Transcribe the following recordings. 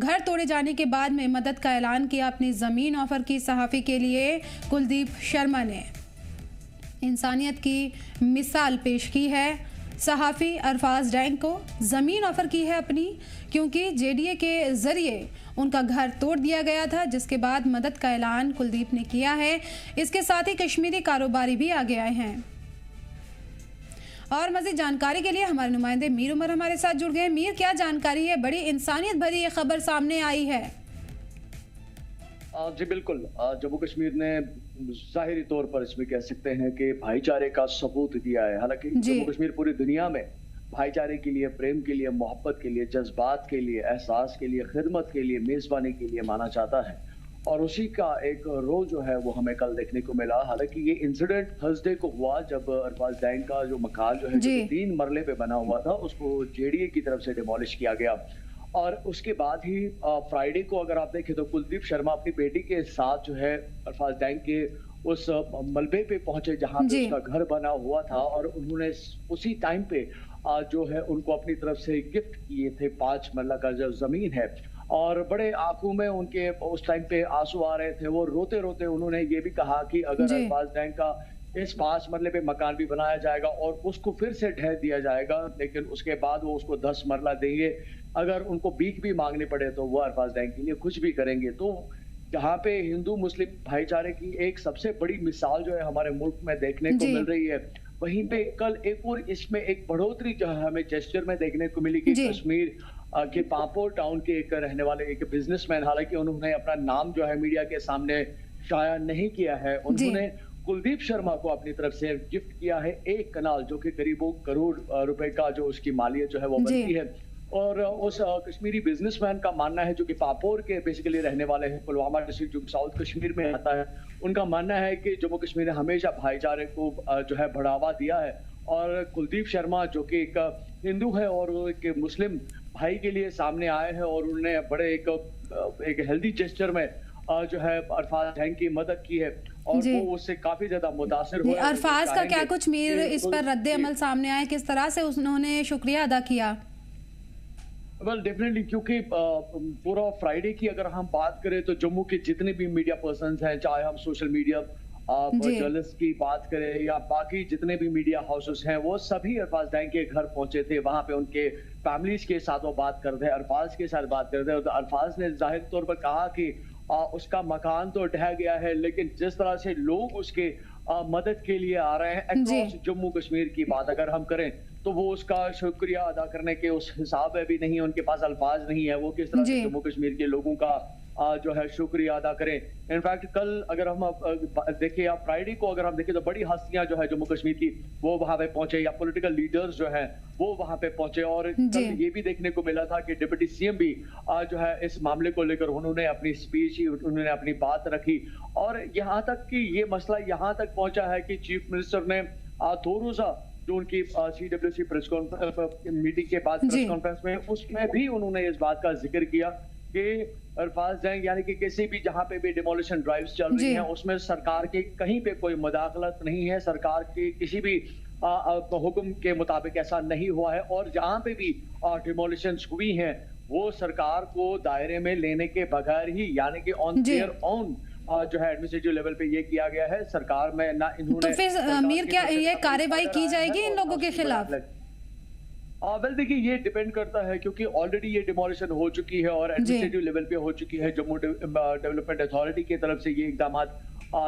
घर तोड़े जाने के बाद में मदद का ऐलान किया, अपनी ज़मीन ऑफर की सहाफ़ी के लिए कुलदीप शर्मा ने इंसानियत की मिसाल पेश की है। सहाफ़ी अरफाज डैंग को ज़मीन ऑफ़र की है अपनी, क्योंकि जेडीए के ज़रिए उनका घर तोड़ दिया गया था, जिसके बाद मदद का ऐलान कुलदीप ने किया है। इसके साथ ही कश्मीरी कारोबारी भी आगे आए हैं। और मज़ीद जानकारी के लिए हमारे नुमाइंदे मीर उमर हमारे साथ जुड़ गए। मीर, क्या जानकारी है? बड़ी इंसानियत भरी ये खबर सामने आई है। जी बिल्कुल, जम्मू कश्मीर ने ज़ाहिरी तौर पर इसमें कह सकते हैं कि भाईचारे का सबूत दिया है। हालांकि जम्मू कश्मीर पूरी दुनिया में भाईचारे के लिए, प्रेम के लिए, मोहब्बत के लिए, जज्बात के लिए, एहसास के लिए, खिदमत के लिए, मेज़बानी के लिए माना जाता है, और उसी का एक रोल जो है वो हमें कल देखने को मिला। हालांकि ये इंसिडेंट थर्सडे को हुआ, जब अरफाज डैंग का जो मकान जो है 3 मरले पे बना हुआ था, उसको जेडीए की तरफ से डिमोलिश किया गया। और उसके बाद ही फ्राइडे को अगर आप देखें तो कुलदीप शर्मा अपनी बेटी के साथ जो है अरफाज डैंग के उस मलबे पे पहुंचे जहां पे उसका घर बना हुआ था, और उन्होंने उसी टाइम पे जो है उनको अपनी तरफ से गिफ्ट किए थे 5 मरला का जो जमीन है। और बड़े आंखों में उनके उस टाइम पे आंसू आ रहे थे। वो रोते रोते उन्होंने ये भी कहा कि अगर अरफाज डैंग का इस 5 मरले पे मकान भी बनाया जाएगा और उसको फिर से ढह दिया जाएगा, लेकिन उसके बाद वो उसको 10 मरला देंगे। अगर उनको भीख भी मांगने पड़े तो वो अरफाज डैंग के लिए कुछ भी करेंगे। तो जहाँ पे हिंदू मुस्लिम भाईचारे की एक सबसे बड़ी मिसाल जो है हमारे मुल्क में देखने को मिल रही है, वहीं पे कल एक और इसमें एक बढ़ोतरी जो है हमें जेस्चर में देखने को मिली कि कश्मीर के पापोर टाउन के एक रहने वाले एक बिजनेसमैन, हालांकि उन्होंने अपना नाम जो है मीडिया के सामने शाया नहीं किया है, उन्होंने कुलदीप शर्मा को अपनी तरफ से गिफ्ट किया है 1 कनाल, जो कि करीबों करोड़ रुपए का जो उसकी मालियत जो है वो बनती है। और उस कश्मीरी बिजनेसमैन का मानना है, जो कि पापोर के बेसिकली रहने वाले हैं, पुलवामा डिस्ट्रिक्ट जो साउथ कश्मीर में आता है, उनका मानना है कि जम्मू कश्मीर ने हमेशा भाईचारे को जो है बढ़ावा दिया है। और कुलदीप शर्मा जो कि एक हिंदू है और वो एक मुस्लिम भाई के लिए सामने आए हैं, और उन्होंने बड़े एक हेल्दी जेस्चर में जो है अरफाज डैंग की मदद की है, और वो उससे काफी ज्यादा मुतासिर हुए। अरफाज का क्या कुछ मीर इस पर रद्द अमल सामने आया, किस तरह से उन्होंने शुक्रिया अदा किया? वेल डेफिनेटली, क्योंकि पूरा फ्राइडे की अगर हम बात करें तो जम्मू के जितने भी मीडिया पर्सन्स हैं, चाहे हम सोशल मीडिया जर्नलिस्ट की बात करें या बाकी जितने भी मीडिया हाउसेस हैं, वो सभी अरफाज डैंग के घर पहुंचे थे। वहां पे उनके फैमिलीज के साथ वो बात करते हैं, अरफाज के साथ बात करते हैं। तो अरफाज ने जाहिर तौर पर कहा कि उसका मकान तो ढह गया है, लेकिन जिस तरह से लोग उसके मदद के लिए आ रहे हैं अक्रॉस जम्मू कश्मीर की बात अगर हम करें, तो वो उसका शुक्रिया अदा करने के उस हिसाब में भी नहीं है, उनके पास अल्फाज नहीं है वो किस तरह से जम्मू कश्मीर के लोगों का जो है शुक्रिया अदा करें। इनफैक्ट कल अगर हम देखें या फ्राइडे को अगर हम देखें तो बड़ी हस्तियां जो है जम्मू कश्मीर की वो वहां पे पहुंचे, या पॉलिटिकल लीडर्स जो हैं वो वहां पे पहुंचे। और कल ये भी देखने को मिला था कि डिप्टी सीएम भी जो है इस मामले को लेकर उन्होंने अपनी स्पीच, उन्होंने अपनी बात रखी, और यहाँ तक कि ये मसला यहाँ तक पहुंचा है कि चीफ मिनिस्टर ने 2 रोजा जो उनकी CWC प्रेस कॉन्फ्रेंस मीटिंग के बाद प्रेस कॉन्फ्रेंस में, उसमें भी उन्होंने इस बात का जिक्र किया कि अरफाज डैंग यानी कि किसी भी जहां पे भी डिमोलिशन ड्राइव्स चल रही हैं उसमें सरकार की कहीं पे कोई मुदाखलत नहीं है, सरकार की किसी भी हुक्म के मुताबिक ऐसा नहीं हुआ है, और जहां पे भी डिमोलिशंस हुई हैं वो सरकार को दायरे में लेने के बगैर ही, यानी कि ऑन देयर ओन जो है एडमिनिस्ट्रेटिव लेवल पे ये किया गया है। सरकार में ना इन्होंने, तो फिर मीर क्या ये कार्रवाई की जाएगी इन लोगों के खिलाफ? वेल देखिए, ये डिपेंड करता है क्योंकि ऑलरेडी ये डिमोलिशन हो चुकी है और एडमिनिस्ट्रेटिव लेवल पे हो चुकी है। जम्मू डेवलपमेंट अथॉरिटी की तरफ से ये इकदाम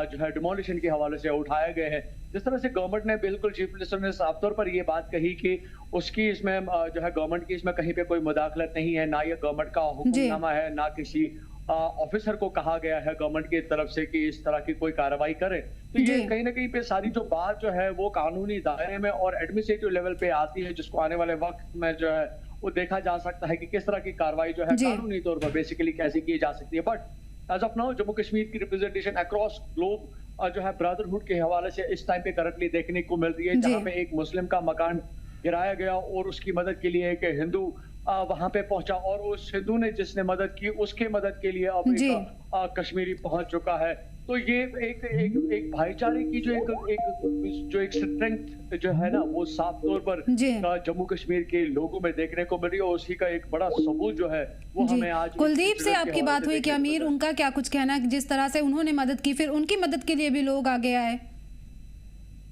जो है डिमोलिशन के हवाले से उठाए गए हैं। जिस तरह से गवर्नमेंट ने, बिल्कुल चीफ मिनिस्टर ने साफ तौर पर ये बात कही कि उसकी इसमें जो है गवर्नमेंट की इसमें कहीं पे कोई मुदाखलत नहीं है, ना ये गवर्नमेंट का हुक्मनामा है, ना किसी ऑफिसर को कहा गया है गवर्नमेंट की तरफ से कि इस तरह की कोई कार्रवाई करे। तो ये कहीं ना कहीं पे सारी जो बात जो है वो कानूनी दायरे में और एडमिनिस्ट्रेटिव लेवल पे आती है, जिसको आने वाले वक्त में जो है वो देखा जा सकता है कि किस तरह की कार्रवाई जो है कानूनी तौर पर बेसिकली कैसे की जा सकती है। But as of now Jammu Kashmir की रिप्रेजेंटेशन अक्रॉस ग्लोब जो है ब्रदरहुड के हवाले से इस टाइम पे करंटली देखने को मिल रही है, जहाँ पे एक मुस्लिम का मकान गिराया गया और उसकी मदद के लिए एक हिंदू वहां पे पहुंचा और उस हिंदू ने जिसने मदद की उसके मदद के लिए अब जी। एक कश्मीरी पहुंच चुका है। तो ये एक एक एक भाईचारे की जो एक स्ट्रेंथ जो है ना, वो साफ तौर पर जी। जम्मू कश्मीर के लोगों में देखने को मिल रही है और उसी का एक बड़ा सबूत जो है वो जी। हमें आज कुलदीप से के आपकी हवाले बात से हुई कि देखने को मिल अमीर, रहा है। उनका क्या कुछ कहना है, जिस तरह से उन्होंने मदद की फिर उनकी मदद के लिए भी लोग आगे आए?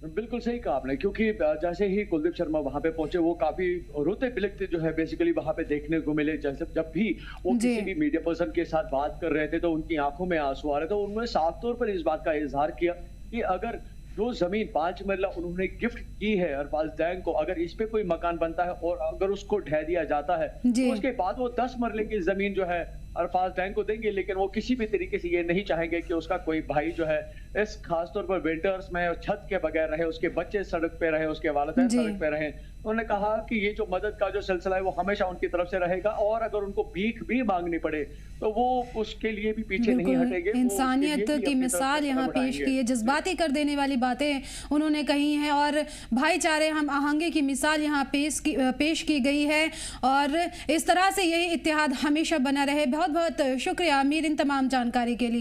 बिल्कुल सही कहा आपने, क्योंकि जैसे ही कुलदीप शर्मा वहां पे पहुंचे वो काफी रोते बिलखते जो है बेसिकली वहां पे देखने को मिले। जैसे जब भी वो जी। किसी भी मीडिया पर्सन के साथ बात कर रहे थे तो उनकी आंखों में आंसू आ रहे थे। उन्होंने साफ तौर पर इस बात का इजहार किया कि अगर जो जमीन 5 मरला उन्होंने गिफ्ट की है अरफाज डैंग को, अगर इस पे कोई मकान बनता है और अगर उसको ढह दिया जाता है जी। तो उसके बाद वो 10 मरले की जमीन जो है अरफाज डैंग को देंगे, लेकिन वो किसी भी तरीके से ये नहीं चाहेंगे कि उसका कोई भाई जो है इस खासतौर पर विंटर्स में छत के बगैर रहे, उसके बच्चे सड़क पे रहे, उसके वालिदैन जी। सड़क पे रहे। उन्होंने कहा कि ये जो मदद का जो सिलसिला है वो हमेशा उनकी तरफ से रहेगा और अगर उनको भीख भी मांगनी पड़े तो वो उसके लिए भी पीछे नहीं बिल्कुल, हटेंगे। वो उसके इंसानियत लिए भी की अपनी तरफ मिसाल से यहाँ कदम पेश उठाएंगे। की है, जज्बाती कर देने वाली बातें उन्होंने कही हैं और भाईचारे हम आहंगी की मिसाल यहाँ पेश की गई है और इस तरह से यही इत्तेहाद हमेशा बना रहे। बहुत बहुत शुक्रिया अमीर इन तमाम जानकारी के लिए।